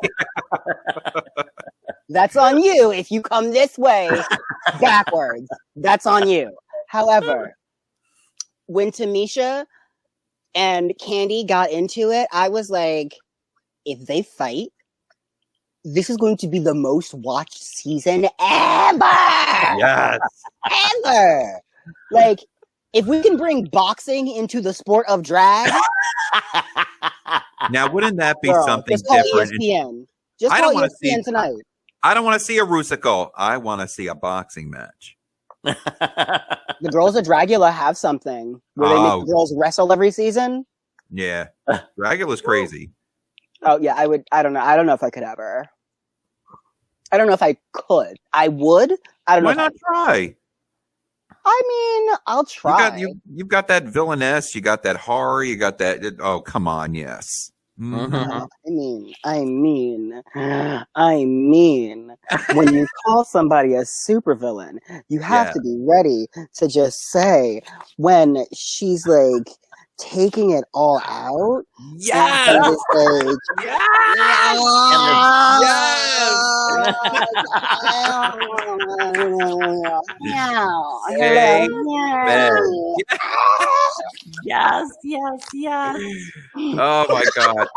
that's on you. If you come this way backwards, that's on you. However, when Tamisha and Candy got into it, I was like, if they fight, this is going to be the most watched season ever. Yes. Ever. Like, if we can bring boxing into the sport of drag. Now, wouldn't that be something different? ESPN. Just call ESPN tonight. I don't want to see a Rusical. I want to see a boxing match. The girls of Dragula have something where they make the girls wrestle every season. Yeah. Dragula's crazy. Oh, yeah. I don't know. I don't know if I could ever. I don't know if I could. I would. I don't know. Why not try? I mean, I'll try. You've got that villainess. You got that horror. You got that. Oh, come on. Yes. Mm-hmm. I mean, when you call somebody a supervillain, you have to be ready to just say when she's like taking it all out. Yes. Yes. Oh my God.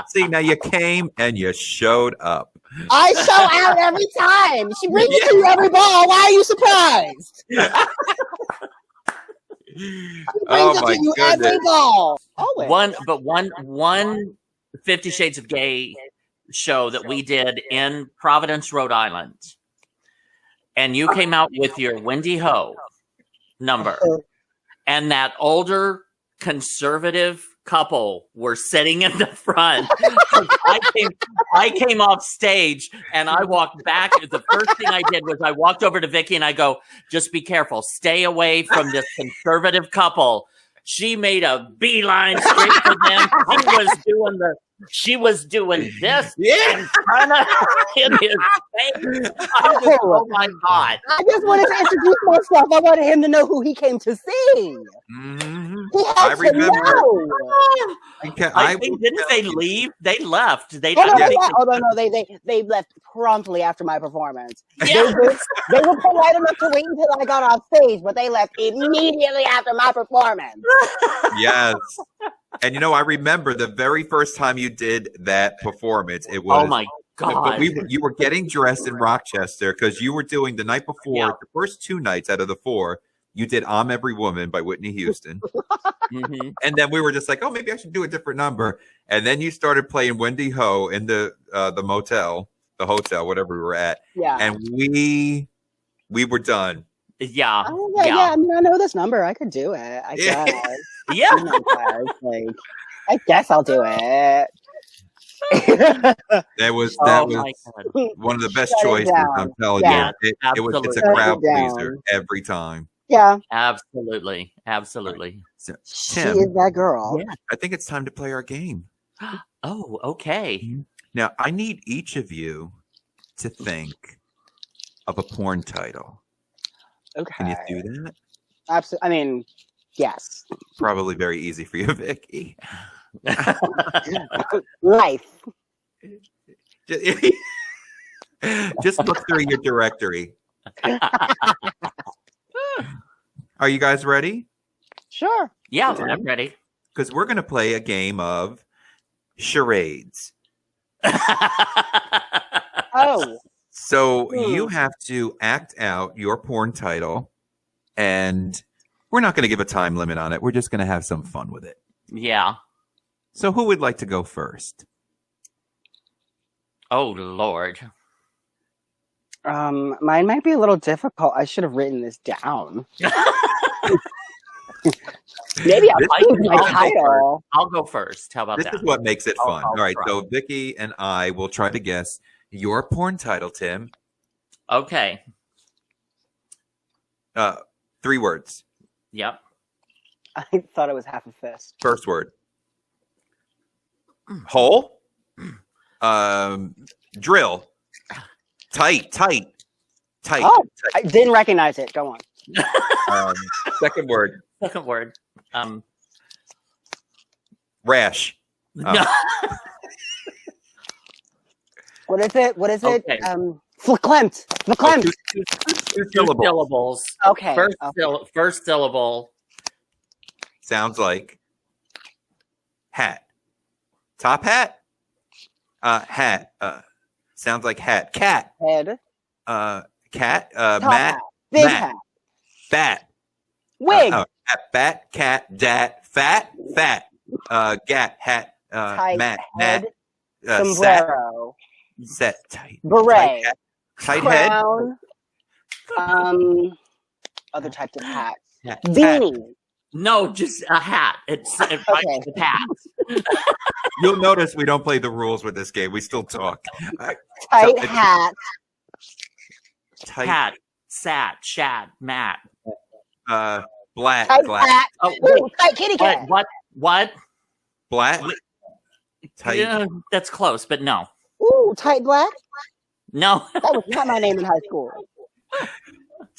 See, now you came and you showed up. I show out every time. She brings it to you every ball. Why are you surprised? Oh my goodness. Every ball. One 50 Shades of Gay show that we did in Providence, Rhode Island. And you came out with your Wendy Ho number. And that older conservative couple were sitting in the front. I came off stage and I walked back. The first thing I did was I walked over to Viki and I go, just be careful. Stay away from this conservative couple. She made a beeline straight for them. She was doing she was doing this Yeah. in front of in his face. Oh my God. I just wanted to introduce myself. I wanted him to know who he came to see. Mhm. He had I to remember. know. I think didn't they leave? They left. They Oh, no, I they think left. Oh, no, they left promptly after my performance. Yeah. They were polite enough to wait until I got off stage, but they left immediately after my performance. Yes. And you know, I remember the very first time you did that performance. It was Oh my God. But you were getting dressed in Rochester because you were doing the night before, the first 2 nights out of the 4, you did I'm Every Woman by Whitney Houston. Mhm. And then we were just like, oh, maybe I should do a different number. And then you started playing Wendy Ho in the motel, the hotel, whatever we were at. Yeah. And we were done. Yeah. Oh, yeah. I mean, I know this number. I could do it. I Yeah. guess. Yeah. Oh my gosh, like, I guess I'll do it. That was Oh my God. one of the best Shut it choices. down. I'm telling Yeah. you, it's a Absolutely. crowd Shut it down. pleaser every time. Yeah, Absolutely. Absolutely. So, she Tim, is that girl. Yeah. I think it's time to play our game. Oh, okay. Now, I need each of you to think of a porn title. Okay. Can you do that? Absolutely. I mean, yes. Probably very easy for you, Viki. Life. Just look through your directory. Are you guys ready? Sure. Yeah, I'm ready. Because we're going to play a game of charades. Oh. So you have to act out your porn title, and we're not going to give a time limit on it. We're just going to have some fun with it. Yeah. So who would like to go first? Oh, Lord. Mine might be a little difficult. I should have written this down. Maybe I'll change my title. I'll go first. How about This that? is what makes it fun. I'll All right, try. so Viki and I will try to guess your porn title, Tim. Okay. 3 words. Yep. I thought it was half a fist. First word. Hole. Drill. Tight. Oh, I didn't recognize it. Go on. Second word. Second word. Rash. No. What is it? What is it? Okay. Verklempt. Verklempt. Two Two syllables. syllables. Okay. First syllable. Sounds like hat. Top hat. Hat. Sounds like hat. Cat. Head. Cat. Top Mat. hat. Big Mat. hat. Bat. Wig. Bat. Cat. Dat. Fat. Gat. Hat. Tight Mat. head. Nat. Sombrero. Set. Tight. Beret. Tight head. Crown. Other types of hats. Hat. Beanie. No, just a hat. It's Okay. with hats. You'll notice we don't play the rules with this game. We still talk. Tight hat. Tight. Hat. Sat. Shad. Mat. Black. Tight Black. hat. Oh, Ooh, tight kitty cat. What? Black. Tight. Yeah, that's close, but no. Ooh, tight black. No. That was not my name in high school.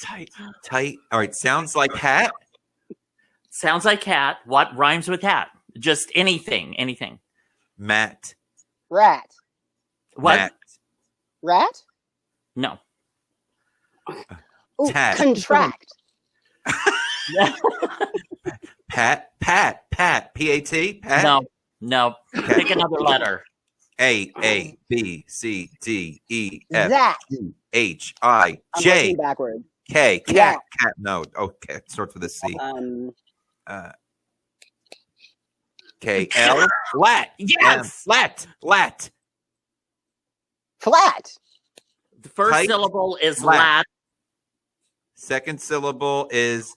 Tight. All right. Sounds like hat. Sounds like cat. What rhymes with hat? Just anything. Mat. Rat. What? Mat. Rat. No. Ooh, Tat. contract. Pat. P-A-T. Pat. No. Pick another letter. A, B, C, D, E, F, Zach. G, H, I, I'm J, looking backward. K, cat, Yeah. cat. No. Okay. It starts with a C. K, L, lat. Yes. Lat. Flat. The first Tight. syllable is Lat. lat. Second syllable is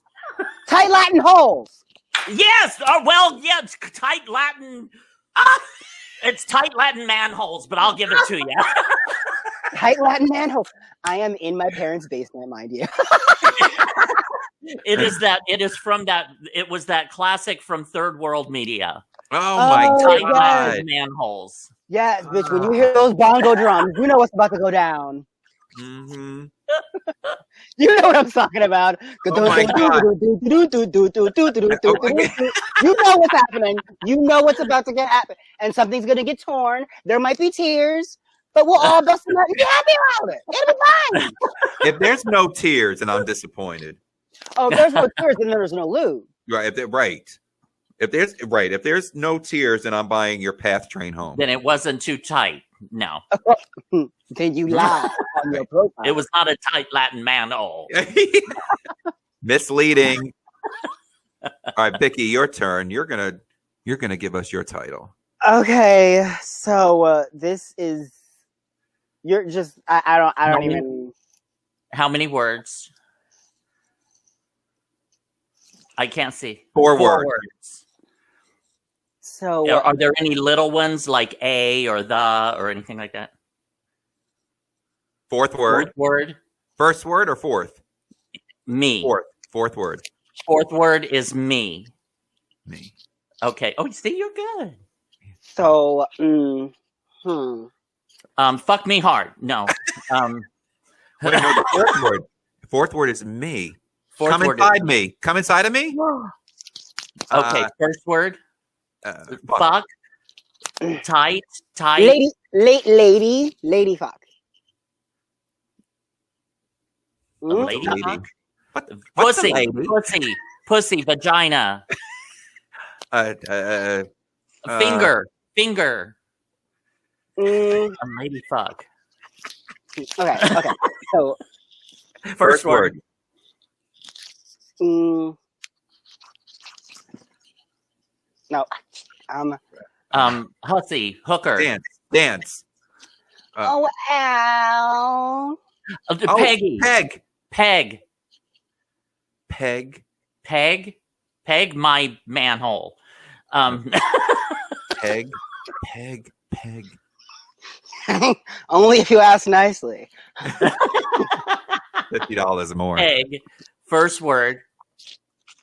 Tight Latin holes. Yes. It's tight Latin. It's tight Latin manholes, but I'll give it to you. Tight Latin manhole. I am in my parents' basement, mind you. It is from that. It was that classic from Third World Media. Oh my Tight God. Latin manholes. Yes, bitch. When you hear those bongo drums, you know what's about to go down. Mm-hmm. You know what I'm talking about. Oh my God. You know what's happening. You know what's about to get happen, and something's gonna get torn. There might be tears, but we'll all bust them out and be happy about it. It'll be fine. If there's no tears, then I'm disappointed. Oh, if there's no tears, then there's no lube. Right. If there's no tears, then I'm buying your PATH train home. Then it wasn't too tight. No. Then you lie on your profile. It was not a tight Latin manhole. Misleading. All right, Viki, your turn. You're gonna give us your title. Okay, so this is you're just I don't even. How many words? I can't see. Four words. So Are there any little ones like a or the or anything like that? Fourth word. Fourth word. First word or fourth? Me. Fourth word. Fourth word is me. Me. Okay. Oh, see, you're good. So Fuck me hard. No. Wait, no, the fourth word. The fourth word is me. Fourth Come word inside me. Come inside of me. Okay. First word. Fuck. Fuck. Tight. lady fuck. Lady Lady. fuck. What's a Pussy. lady? Pussy. Vagina. Finger. A lady fuck. Okay. So First word. no. Hussy. Hooker. Dance. Ow. Peggy. Peg my manhole. Peg. Only if you ask nicely. $50 more. Peg. First word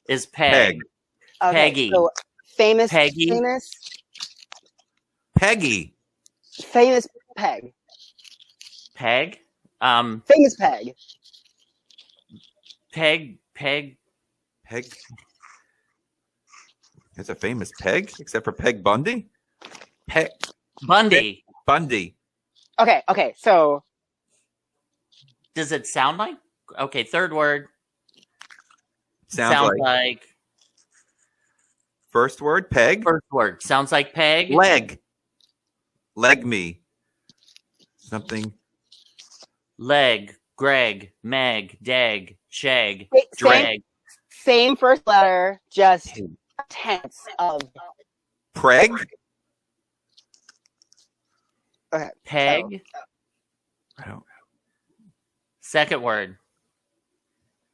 is peg. Okay, Peggy. So famous Peggy. Peggy. Famous peg. Peg. Famous peg. Peg. Peg. There's a famous Peg, except for Peg Bundy. Peg Bundy. Bundy. Okay. So Does it sound like? Okay, third word. Sounds like. First word, Peg. First word. Sounds like peg. Leg me. Something. Leg. Greg. Meg. Deg. Shag. same, Drag. same first letter, just tense of Preg. okay. Peg. I don't. Second word.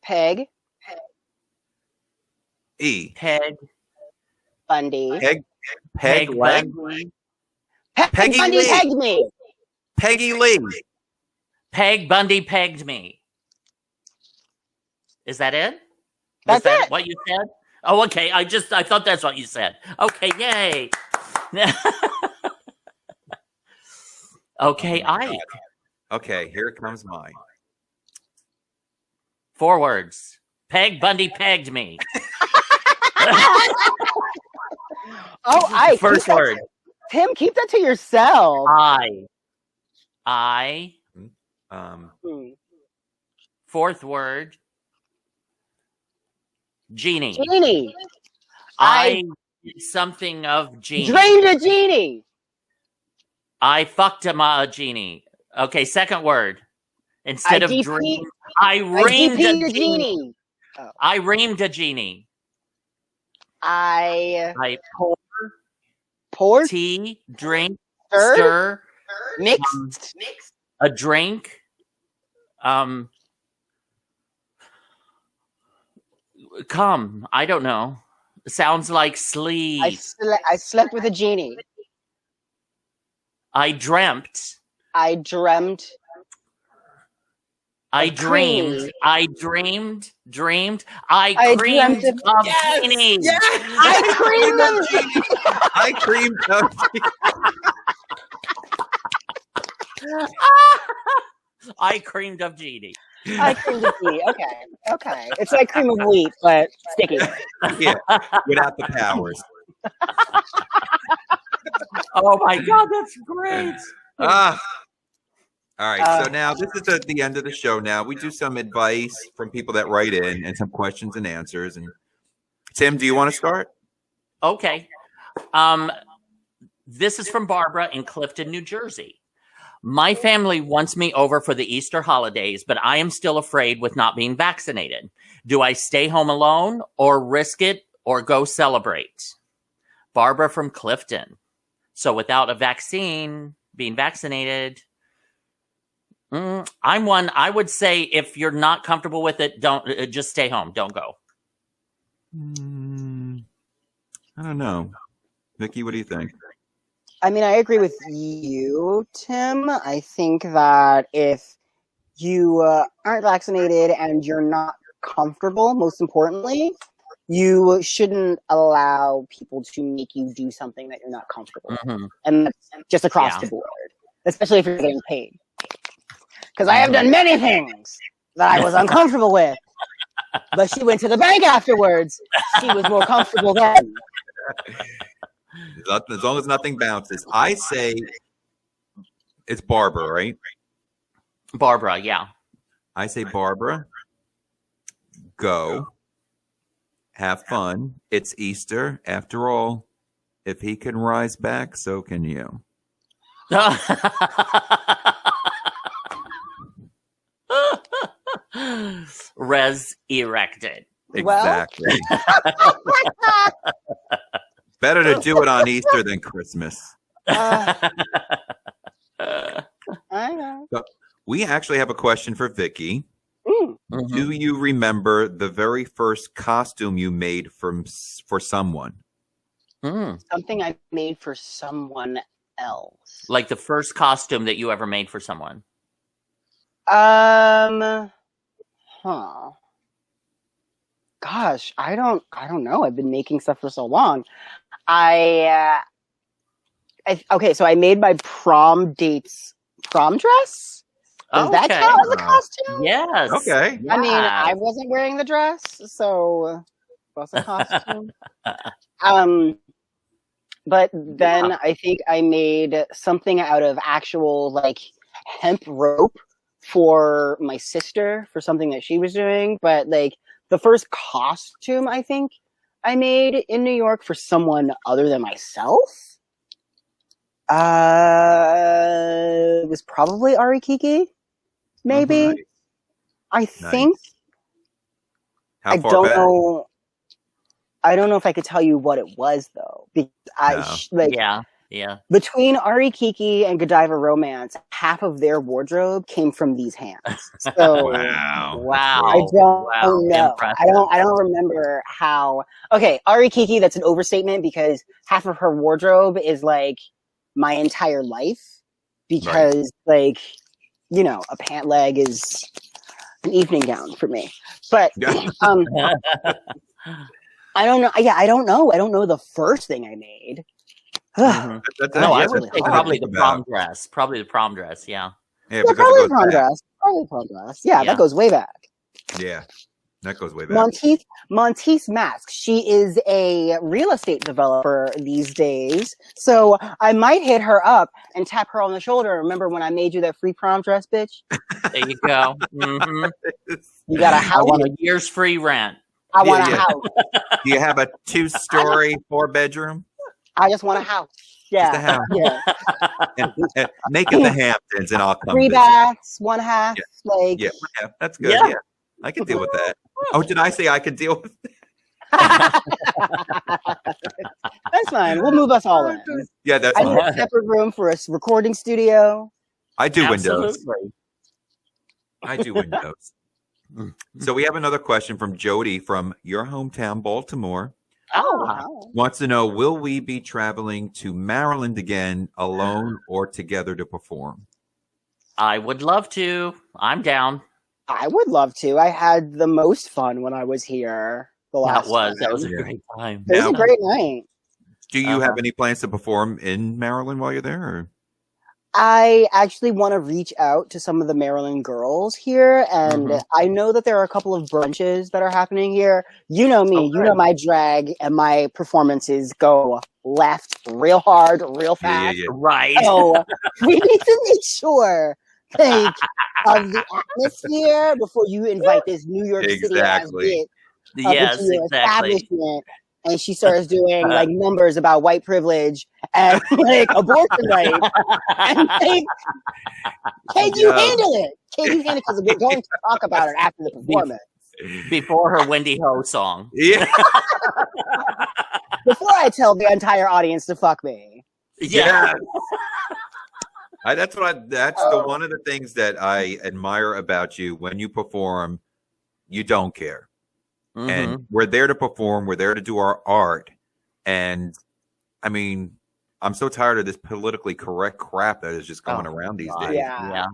Peg. E. Peg. Bundy. Peg leg. Bundy. Peggy Bundy Lee. pegged me. Peggy Lee. Peg Bundy pegged me. Is that it? That's that it. What you said? Oh, okay. I thought that's what you said. Okay, yay. Okay, Ike. Okay, here comes mine. 4 words. Peg Bundy pegged me. Oh, I First word. Tim, keep that to yourself. I. Fourth word. Genie. I something of genie. Drained a genie. I fucked a genie. Okay, second word. Instead of dream, I reamed a genie. Oh. I reamed a genie. I pour tea, drink, stir, mixed, a drink. Come, I don't know. Sounds like sleep. I slept with a genie. I dreamt. I dreamt. I dreamed I creamed dreamt of Genie. Yes! I creamed of Genie. I creamed of Genie. I creamed of Genie. I creamed of wheat. Okay. It's like cream of wheat, but sticky. Yeah, without the powers. Oh my God, that's great. All right, so now this is the end of the show. Now we do some advice from people that write in and some questions and answers. And Tim, do you want to start? Okay. This is from Barbara in Clifton, New Jersey. My family wants me over for the Easter holidays, but I am still afraid with not being vaccinated. Do I stay home alone or risk it or go celebrate? Barbara from Clifton. So without a vaccine, being vaccinated, I would say if you're not comfortable with it, don't just stay home. Don't go. I don't know. Viki, what do you think? I mean, I agree with you, Tim. I think that if you aren't vaccinated and you're not comfortable, most importantly, you shouldn't allow people to make you do something that you're not comfortable with. And that's just across the board, especially if you're getting paid. Because I have done many things that I was uncomfortable with. But she went to the bank afterwards. She was more comfortable then. As long as nothing bounces. I say it's Barbara, right? Barbara, yeah. I say Barbara, go. Have fun. It's Easter. After all, if he can rise back, so can you. Res erected. Exactly. Better to do it on Easter than Christmas. I know. So we actually have a question for Viki. Mm. Do you remember the very first costume you made for someone? Something I made for someone else. Like the first costume that you ever made for someone. Gosh, I don't know. I've been making stuff for so long. Okay, so I made my prom date's prom dress. Does that count as a costume? Yes. Okay. I mean, I wasn't wearing the dress, so it was a costume. But then I think I made something out of actual like hemp rope for my sister for something that she was doing. But like the first costume I think I made in New York for someone other than myself was probably Ari Kiki. Maybe. Nice. I think. How far don't back? know. I don't know if I could tell you what it was though. Because Yeah. between Ari Kiki and Godiva Romance, half of their wardrobe came from these hands. So Wow. I don't know. Impressive. I don't remember how. Okay, Ari Kiki, that's an overstatement because half of her wardrobe is like my entire life. Because like, you know, a pant leg is an evening gown for me. But I don't know. Yeah, I don't know. I don't know the first thing I made. I would say probably the prom dress. Probably the prom dress, yeah. Yeah, probably the prom dress. Probably the prom dress. Yeah, that goes way back. Yeah, that goes way back. Monteith Mask. She is a real estate developer these days. So I might hit her up and tap her on the shoulder. Remember when I made you that free prom dress, bitch? There you go. Mm-hmm. You got a house. I want a year's free rent. I want a house. Do you have a 2-story, 4-bedroom? I just want a house. Yeah. Just a house. Yeah. and make it the Hamptons and I'll come 3 visit. baths, 1 half. Yeah. Like Yeah, that's good. Yeah. I can deal with that. Oh, did I say I could deal with that's fine. We'll move us all in. Yeah, that's I need fine. a separate room for a recording studio. I do Windows. Absolutely. I do Windows. So we have another question from Jody from your hometown, Baltimore. Oh, wow. Wants to know, will we be traveling to Maryland again alone or together to perform? I would love to. I'm down. I would love to. I had the most fun when I was here the last time. That was a great time. It was a great night. Do you have any plans to perform in Maryland while you're there? Or? I actually want to reach out to some of the Maryland girls here, and I know that there are a couple of brunches that are happening here. You know me, you know my drag and my performances go left real hard, real fast. Yeah. Right. So we need to make sure of the atmosphere before you invite this New York City ass bitch into your establishment. And she starts doing like numbers about white privilege and like abortion rights. And like, can you handle it? Can you handle it? Because we're going to talk about it after the performance. Before her Wendy Ho song. Yeah. Before I tell the entire audience to fuck me. Yeah. That's the one of the things that I admire about you. When you perform, you don't care. And we're there to perform. We're there to do our art. And I mean, I'm so tired of this politically correct crap that is just going around these days. Yeah.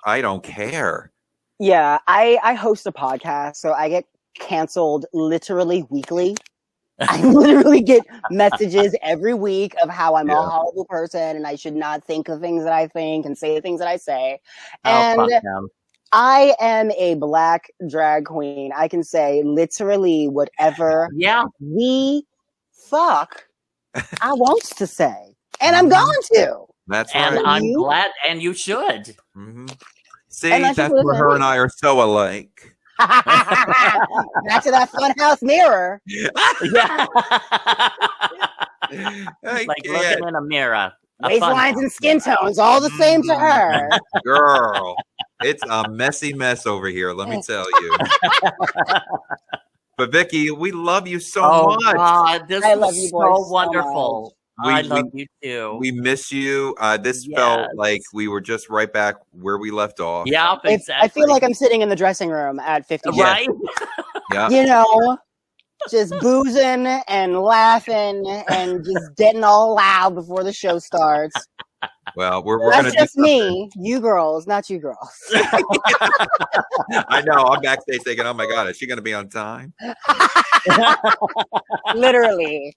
I don't care. Yeah. I host a podcast, so I get canceled literally weekly. I literally get messages every week of how I'm a horrible person and I should not think the things that I think and say the things that I say. And I am a Black drag queen. I can say literally whatever we fuck I want to say. And I'm going to. That's and right. I'm glad, and you should. See, that's where her and I are so alike. Back to that funhouse mirror. Like looking in a mirror. Waistlines and skin tones, all the same to her. Girl, it's a messy mess over here, let me tell you. But Viki, we love you so much. God, this I was love you so boys wonderful. I love you too. We miss you. This felt like we were just right back where we left off. Yeah, exactly. I feel like I'm sitting in the dressing room at 50. Right? Yeah. You know, just boozing and laughing and just getting all loud before the show starts. Well, we're That's gonna just do me. You girls, not you girls. I know. I'm backstage thinking, oh my God, is she going to be on time? Literally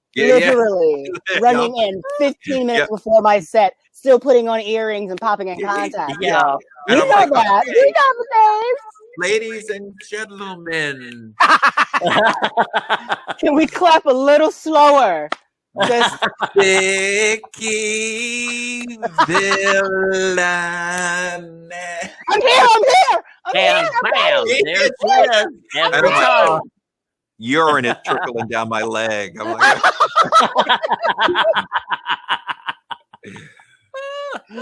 running in 15 minutes Yeah. before my set, still putting on earrings and popping in contact. Yeah. You know like, that. okay. You know the names. Ladies and gentlemen. Can we clap a little slower? Just Viki Villainess. I'm here. And bam, there it is. Every time. Urine is trickling down my leg. I'm like,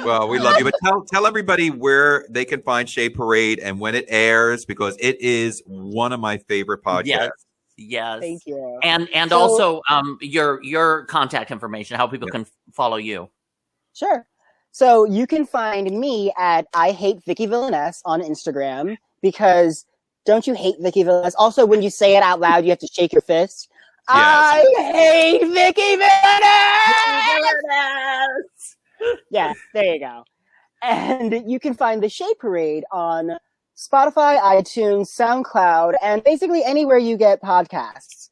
well, we love you. But tell everybody where they can find Shade Parade and when it airs, because it is one of my favorite podcasts. Yes. Thank you. And So- also your contact information, how people can follow you. Sure. So you can find me at I Hate Viki Villainess on Instagram, because don't you hate Viki Villainess? Also, when you say it out loud, you have to shake your fist. Yes. I hate Viki Villainess! Yeah, there you go. And you can find the Shade Parade on Spotify, iTunes, SoundCloud, and basically anywhere you get podcasts.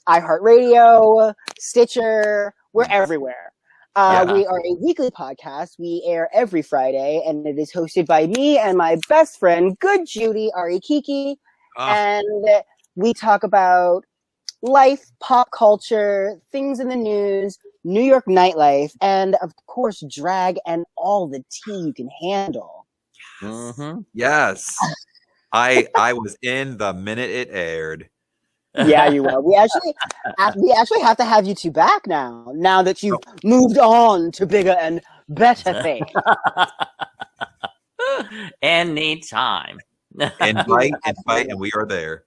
iHeartRadio, Stitcher, we're everywhere. We are a weekly podcast. We air every Friday, and it is hosted by me and my best friend, good Judy, Ari Kiki. And we talk about life, pop culture, things in the news, New York nightlife, and of course, drag and all the tea you can handle. Yes. I was in the minute it aired. Yeah, you will. We actually have to have you two back now that you've moved on to bigger and better things. Anytime. Invite, and we are there.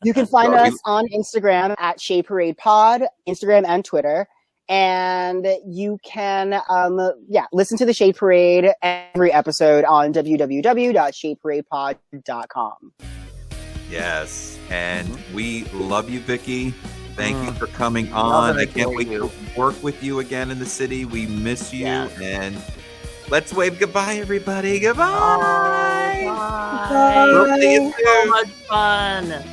You can find us on Instagram at Shade Parade Pod, Instagram and Twitter. And you can, listen to the Shade Parade every episode on www.shadeparadepod.com. Yes. And we love you, Viki. Thank you for coming on. I can't wait to work with you again in the city. We miss you. And let's wave goodbye, everybody. Goodbye. Bye. Bye. We'll see you So soon. much fun.